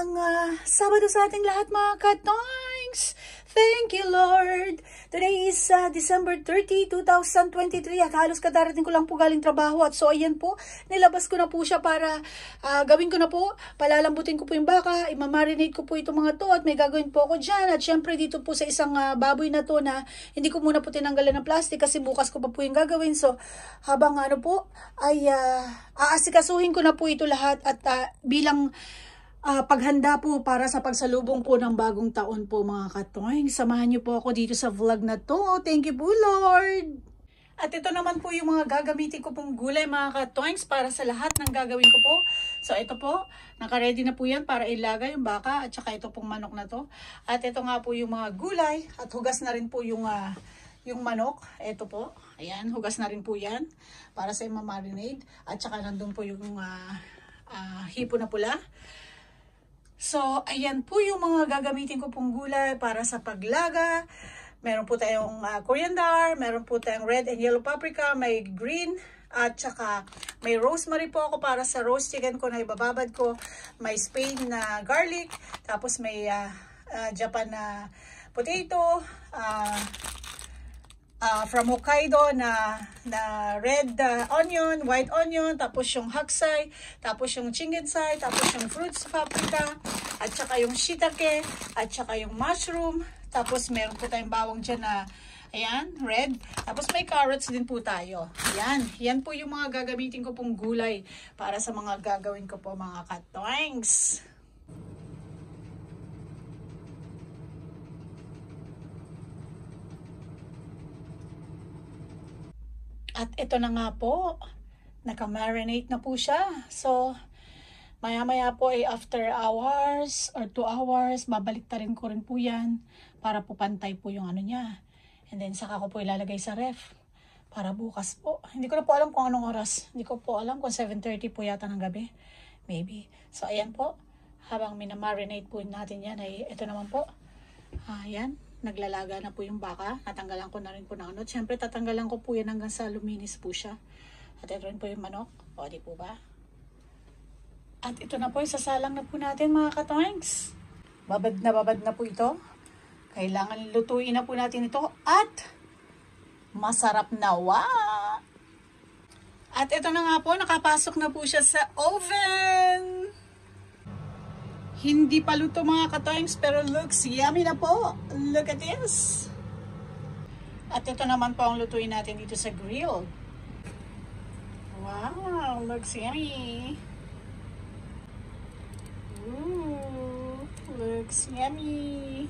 Magandang Sabado sa ating lahat mga katoings! Thank you Lord! Today is December 30, 2023 at halos kadarating ko lang po galing trabaho at so ayan po, nilabas ko na po siya para gawin ko na po, palalambutin ko po yung baka, imamarinate ko po itong mga to at may gagawin po ako dyan at syempre dito po sa isang baboy na to na hindi ko muna po tinanggalan ng plastic kasi bukas ko pa po yung gagawin so habang ano po ay aasikasuhin ko na po ito lahat at bilang paghanda po para sa pagsalubong po ng bagong taon po mga katoing. Samahan niyo po ako dito sa vlog na to. Thank you po Lord! At ito naman po yung mga gagamitin ko pong gulay mga katoings para sa lahat ng gagawin ko po. So ito po, naka-ready na po yan para ilaga yung baka at saka ito pong manok na to. At ito nga po yung mga gulay at hugas na rin po yung manok. Ito po, ayan, hugas na rin po yan para sa ima-marinade. At saka nandun po yung hipo na pula. So, ayan po yung mga gagamitin ko pong gulay para sa paglaga. Meron po tayong coriander, meron po tayong red and yellow paprika, may green, at saka may rosemary po ako para sa roast chicken ko na ibababad ko. May Spain na garlic, tapos may Japan na potato, from Hokkaido na red onion, white onion, tapos yung haksay, tapos yung chinginsai, tapos yung fruits paprika, at saka yung shiitake, at saka yung mushroom, tapos meron po tayong bawang dyan na, ayan, red, tapos may carrots din po tayo. Ayan, yan po yung mga gagamitin ko pong gulay para sa mga gagawin ko po mga katoings. At ito na nga po, naka-marinate na po siya. So, maya-maya po ay after hours or 2 hours, babalik ta rin ko rin po yan para po pantay po yung ano niya. And then, saka ko po ilalagay sa ref para bukas po. Hindi ko na po alam kung anong oras. Hindi ko po alam kung 7:30 po yata ng gabi. Maybe. So, ayan po. Habang minamarinate po natin yan, ay ito naman po. Ayan. Naglalaga na po yung baka. Natanggalan ko na rin po ng ano. Siyempre, tatanggalan ko po yan hanggang sa luminis po siya. At ito rin po yung manok. O, di po ba? At ito na po, isasalang na po natin mga katoings. Babad na po ito. Kailangan lutuin na po natin ito. At masarap na At ito na nga po, nakapasok na po siya sa oven. Hindi pa luto mga katoings pero looks yummy na po. Look at this. At ito naman po ang lutuin natin dito sa grill. Wow, looks yummy. Ooh, looks yummy.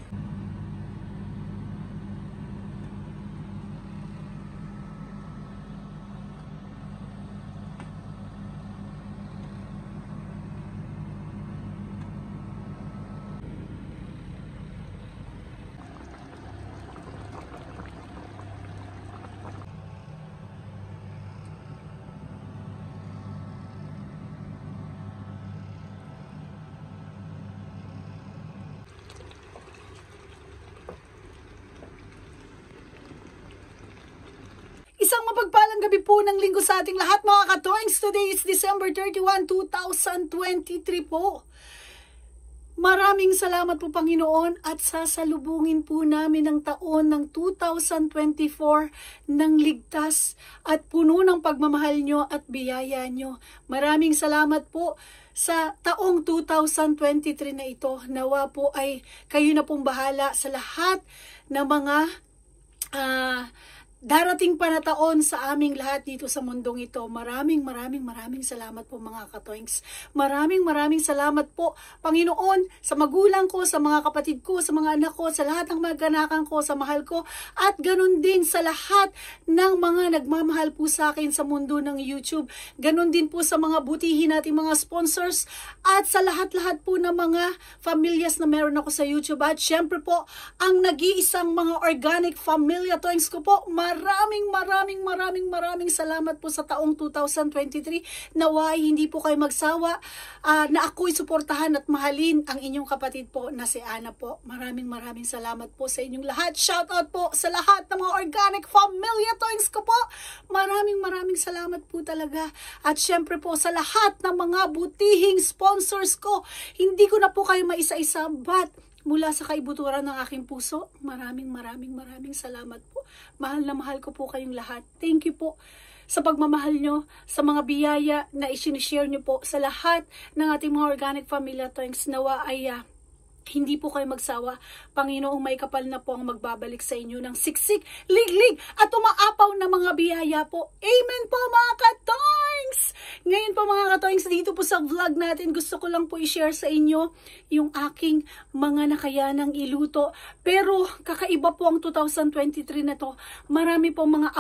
Isang mapagpalang gabi po ng linggo sa ating lahat mga katoings. Today is December 31, 2023 po. Maraming salamat po Panginoon at sasalubungin po namin ang taon ng 2024 ng ligtas at puno ng pagmamahal nyo at biyaya nyo. Maraming salamat po sa taong 2023 na ito. Nawa po ay kayo na pong bahala sa lahat ng mga darating pa na taon sa aming lahat dito sa mundong ito. Maraming salamat po mga katoings. Maraming salamat po Panginoon sa magulang ko, sa mga kapatid ko, sa mga anak ko, sa lahat ng mga ganakan ko, sa mahal ko at ganun din sa lahat ng mga nagmamahal po sa akin sa mundo ng YouTube. Ganun din po sa mga butihin nating mga sponsors at sa lahat-lahat po ng mga familias na meron ako sa YouTube. At syempre po ang nag-iisang mga organic familia toings ko po. maraming salamat po sa taong 2023. Naway hindi po kayo magsawa na ako'y suportahan at mahalin ang inyong kapatid po na si Ana po. Maraming salamat po sa inyong lahat. Shout out po sa lahat ng mga organic familia toings ko po. Maraming salamat po talaga. At syempre po sa lahat ng mga butihing sponsors ko. Hindi ko na po kayo maisa-isa, but mula sa kaibuturan ng aking puso, maraming salamat po. Mahal na mahal ko po kayong lahat. Thank you po sa pagmamahal nyo, sa mga biyaya na isinishare nyo po sa lahat ng ating mga organic familia toings. Nawa ay hindi po kayo magsawa. Panginoong may kapal na po ang magbabalik sa inyo ng siksik, liglig at umaapaw na mga biyaya po. Amen po mga katoings! Ngayon po mga katoings, dito po sa vlog natin, gusto ko lang po i-share sa inyo yung aking mga nakayanang iluto. Pero kakaiba po ang 2023 na to. Marami po mga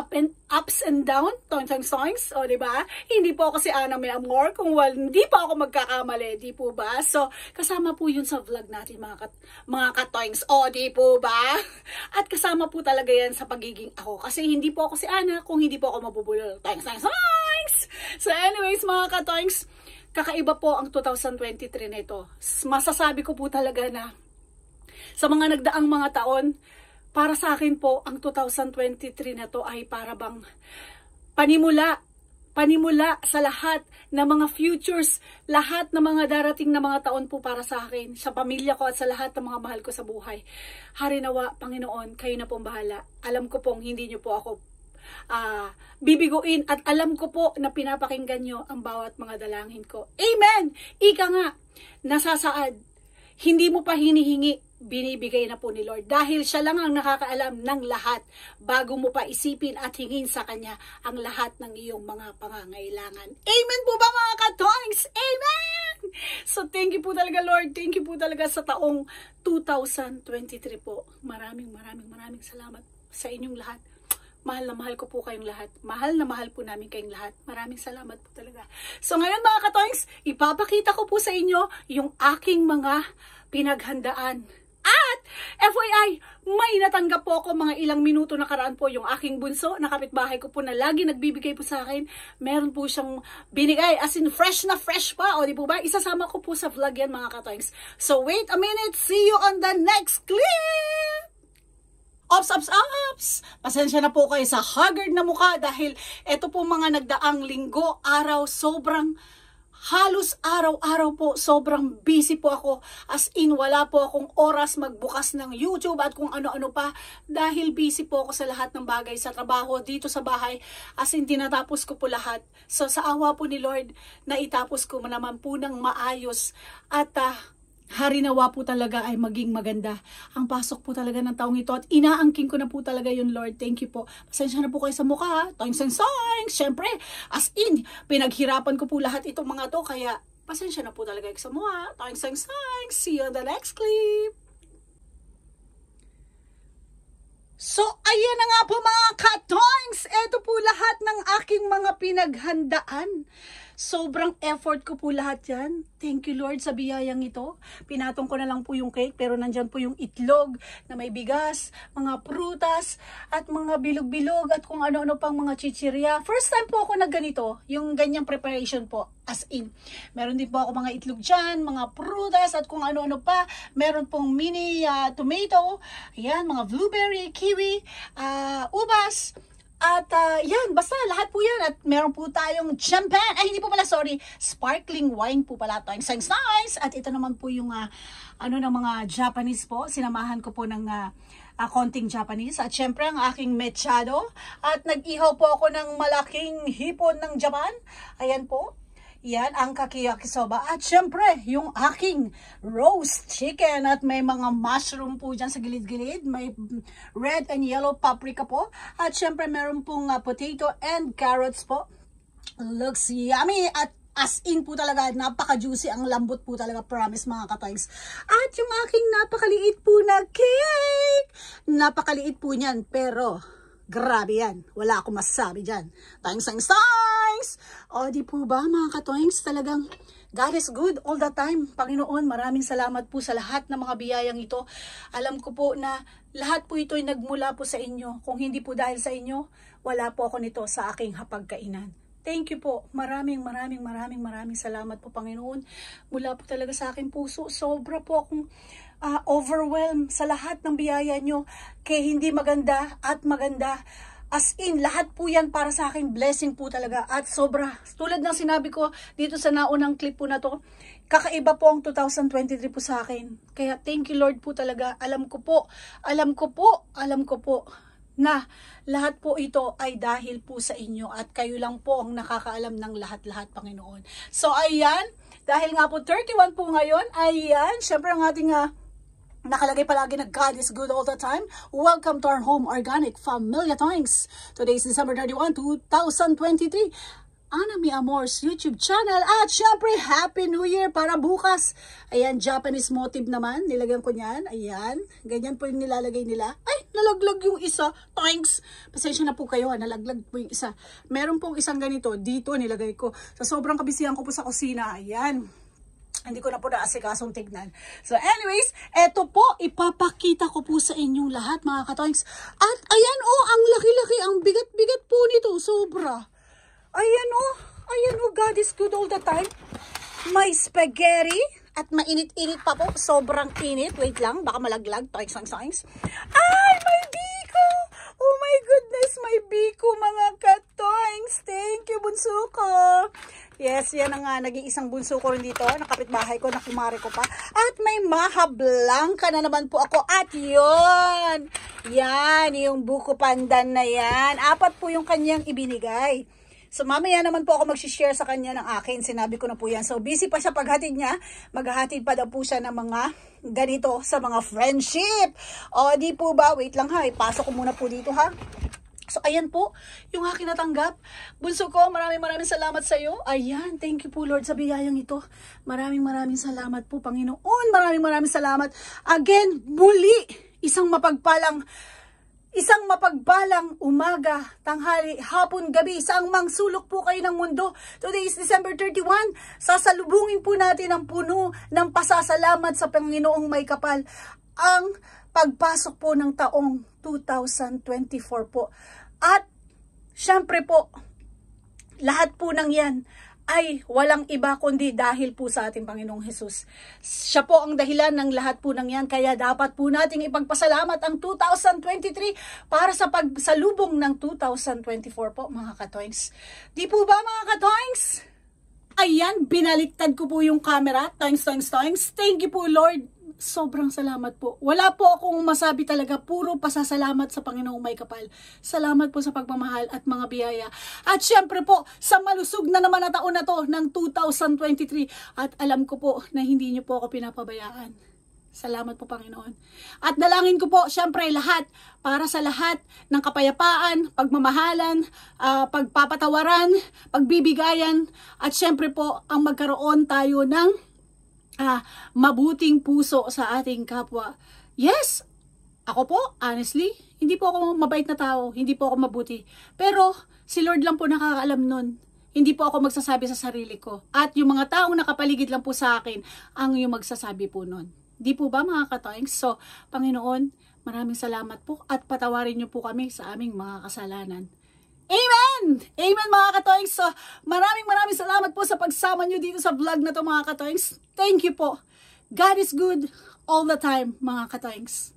ups and down. Toings. O diba? Hindi po ako si Ana May Amor kung hindi po ako magkakamali. Di po ba? So, kasama po yun sa vlog natin mga katoings. O, di po ba? At kasama po talaga yan sa pagiging ako. Kasi hindi po ako si Ana kung hindi po ako mabubulol. Toings! So anyways, mga katoings, kakaiba po ang 2023 nito. Masasabi ko po talaga na sa mga nagdaang mga taon, para sa akin po, ang 2023 na to ay para bang panimula sa lahat ng mga futures, lahat ng mga darating na mga taon po para sa akin, sa pamilya ko at sa lahat ng mga mahal ko sa buhay. Harinawa, Panginoon, kayo na pong bahala. Alam ko pong hindi nyo po ako bibiguin at alam ko po na pinapakinggan nyo ang bawat mga dalangin ko. Amen! Ika nga, nasasaad, hindi mo pa hinihingi, binibigay na po ni Lord. Dahil siya lang ang nakakaalam ng lahat bago mo pa isipin at hingin sa Kanya ang lahat ng iyong mga pangangailangan. Amen po ba mga katoings? Amen! So thank you po talaga Lord. Thank you po talaga sa taong 2023 po. Maraming salamat sa inyong lahat. Mahal na mahal ko po kayong lahat. Mahal na mahal po namin kayong lahat. Maraming salamat po talaga. So ngayon mga katoings, ipapakita ko po sa inyo yung aking mga pinaghandaan. At FYI, may natanggap po ako mga ilang minuto nakaraan po yung aking bunso na kapitbahay ko po na lagi nagbibigay po sa akin. Meron po siyang binigay as in fresh na fresh pa. O di po ba? Isasama ko po sa vlog yan mga katoings. So wait a minute. See you on the next clip! Ops! Pasensya na po kayo sa haggard na mukha dahil eto po mga nagdaang linggo, araw, halos araw-araw po, sobrang busy po ako. As in, wala po akong oras magbukas ng YouTube at kung ano-ano pa dahil busy po ako sa lahat ng bagay sa trabaho, dito sa bahay. As in, tinatapos ko po lahat. So, sa awa po ni Lord, naitapos ko naman po ng maayos at harinawa po talaga ay maging maganda ang pasok po talaga ng taong ito at inaangking ko na po talaga yun Lord. Thank you po. Pasensya na po kayo sa mukha. Toings. Siyempre, as in, pinaghirapan ko po lahat itong mga to kaya pasensya na po talaga sa mukha. Toings. See you on the next clip. So, ayan na nga po mga katoings. Ito po lahat ng aking mga pinaghandaan. Sobrang effort ko po lahat yan. Thank you Lord sa biyayang ito. Pinatong ko na lang po yung cake pero nandyan po yung itlog na may bigas, mga prutas at mga bilog-bilog at kung ano-ano pang mga chichirya. First time po ako nagganito, yung ganyang preparation po. As in, meron din po ako mga itlog dyan, mga prutas at kung ano-ano pa. Meron pong mini tomato, ayan, mga blueberry, kiwi, ubas. At yan, basta lahat po yan. At meron po tayong champagne. Ay, hindi po pala, sorry. Sparkling wine po pala. Nice. At ito naman po yung ng mga Japanese po. Sinamahan ko po ng konting Japanese. At syempre, ang aking mechado. At nag-ihaw po ako ng malaking hipon ng Japan. Ayan po. Yan, ang kakiyakisoba. At syempre, yung aking roast chicken. At may mga mushroom po dyan sa gilid-gilid. May red and yellow paprika po. At syempre, meron pong potato and carrots po. Looks yummy. At as in po talaga, napaka-juicy. Ang lambot po talaga, promise mga katoings. At yung aking napakaliit po na cake. Napakaliit po niyan, pero grabe yan. Wala akong masasabi dyan. Thanks. O di po ba mga katoings, talagang God is good all the time. Panginoon, maraming salamat po sa lahat ng mga biyayang ito. Alam ko po na lahat po ito ay nagmula po sa inyo. Kung hindi po dahil sa inyo, wala po ako nito sa aking hapagkainan. Thank you po. Maraming salamat po, Panginoon. Mula po talaga sa aking puso. Sobra po akong overwhelmed sa lahat ng biyaya nyo. Kaya hindi maganda at maganda. As in, lahat po yan para sa akin, blessing po talaga. At sobra, tulad ng sinabi ko dito sa naunang clip po na to, kakaiba po ang 2023 po sa akin. Kaya thank you Lord po talaga. Alam ko po na lahat po ito ay dahil po sa inyo at kayo lang po ang nakakaalam ng lahat-lahat, Panginoon. So ayan, dahil nga po 31 po ngayon, ayan, syempre ang ating nakalagay palagi na God is good all the time. Welcome to our home organic Familia Toings. Today is December 31, 2023. Ana Mi Amor's YouTube channel. At syempre, Happy New Year para bukas. Ayan, Japanese motive naman. Nilagyan ko niyan. Ayan. Ganyan po yung nilalagay nila. Ay, nalaglag yung isa. Thanks. Pasensya na po kayo. Nalaglag po yung isa. Meron pong isang ganito. Dito nilagay ko. Sa sobrang kabisihan ko po sa kusina. Ayan. Hindi ko na po naasikasong tignan. So anyways, eto po, ipapakita ko po sa inyong lahat mga katoings. At ayan ang laki-laki, ang bigat-bigat po nito, sobra. Ayan God is good all the time. May spaghetti at mainit-init pa po, sobrang init. Wait lang, baka malaglag. Toings. Ay, may biko! Oh my goodness, may biko mga katoings. Thank you, bunso ko. Yes, yan ang naging isang bunso ko rin dito. Nakapitbahay ko, nakumari ko pa. At may maha blanca na naman po ako. At yun! Yan, yung buko pandan na yan. 4 po yung kanyang ibinigay. So mamaya naman po ako mag-share sa kanya ng akin. Sinabi ko na po yan. So busy pa siya paghatid niya. Maghahatid pa daw po siya ng mga ganito sa mga friendship. O di po ba? Wait lang ha. Ipasok ko muna po dito ha. So, ayan po, yung aking natanggap. Bunso ko, maraming salamat sa iyo. Ayan, thank you po Lord sa biyayang ito. Maraming salamat po, Panginoon. Maraming salamat. Again, muli, isang mapagpalang umaga, tanghali, hapon, gabi, saang mangsulok po kayo ng mundo. Today is December 31. Sasalubungin po natin ang puno ng pasasalamat sa Panginoong may kapal. Ang pagpasok po ng taong 2024 po. At syempre po, lahat po ng yan ay walang iba kundi dahil po sa ating Panginoong Hesus. Siya po ang dahilan ng lahat po ng yan. Kaya dapat po nating ipagpasalamat ang 2023 para sa pagsalubong ng 2024 po mga katoings. Di po ba mga katoings? Ayan, binaliktad ko po yung camera. Toings. Thank you po Lord. Sobrang salamat po. Wala po akong masabi talaga. Puro pasasalamat sa Panginoong may kapal. Salamat po sa pagmamahal at mga biyaya. At syempre po, sa malusog na naman na taon na to ng 2023. At alam ko po na hindi niyo po ako pinapabayaan. Salamat po Panginoon. At dalangin ko po syempre lahat para sa lahat ng kapayapaan, pagmamahalan, pagpapatawaran, pagbibigayan. At syempre po ang magkaroon tayo ng mabuting puso sa ating kapwa. Yes, ako po, honestly, hindi po ako mabait na tao, hindi po ako mabuti. Pero, si Lord lang po nakakaalam nun. Hindi po ako magsasabi sa sarili ko. At yung mga taong nakapaligid lang po sa akin, ang yung magsasabi po nun. Di po ba mga katoings? So, Panginoon, maraming salamat po at patawarin niyo po kami sa aming mga kasalanan. Amen! Amen mga katoings. So, maraming salamat po sa pagsama nyo dito sa vlog na to mga katoings. Thank you po. God is good all the time mga katoings.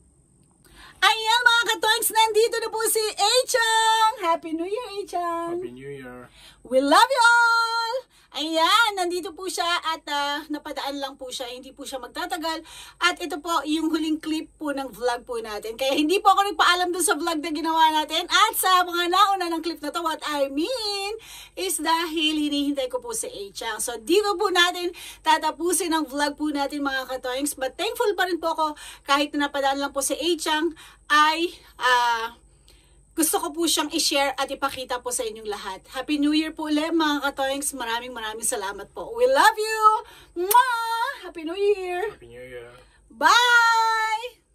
Ayan mga katoings, nandito na po si A-Chang. Happy New Year A-Chang. Happy New Year. We love you all! Ayan, nandito po siya at napadaan lang po siya, hindi po siya magtatagal. At ito po yung huling clip po ng vlog po natin. Kaya hindi po ako nagpaalam dun sa vlog na ginawa natin. At sa mga nauna ng clip na to, what I mean is dahil hinihintay ko po si A-Chang. So dito po natin tatapusin ang vlog po natin mga katoings. But thankful pa rin po ako kahit na napadaan lang po si A-Chang ay gusto ko po siyang i-share at ipakita po sa inyong lahat. Happy New Year po ulit mga katoings. Maraming salamat po. We love you! Mwah! Happy New Year! Happy New Year. Bye!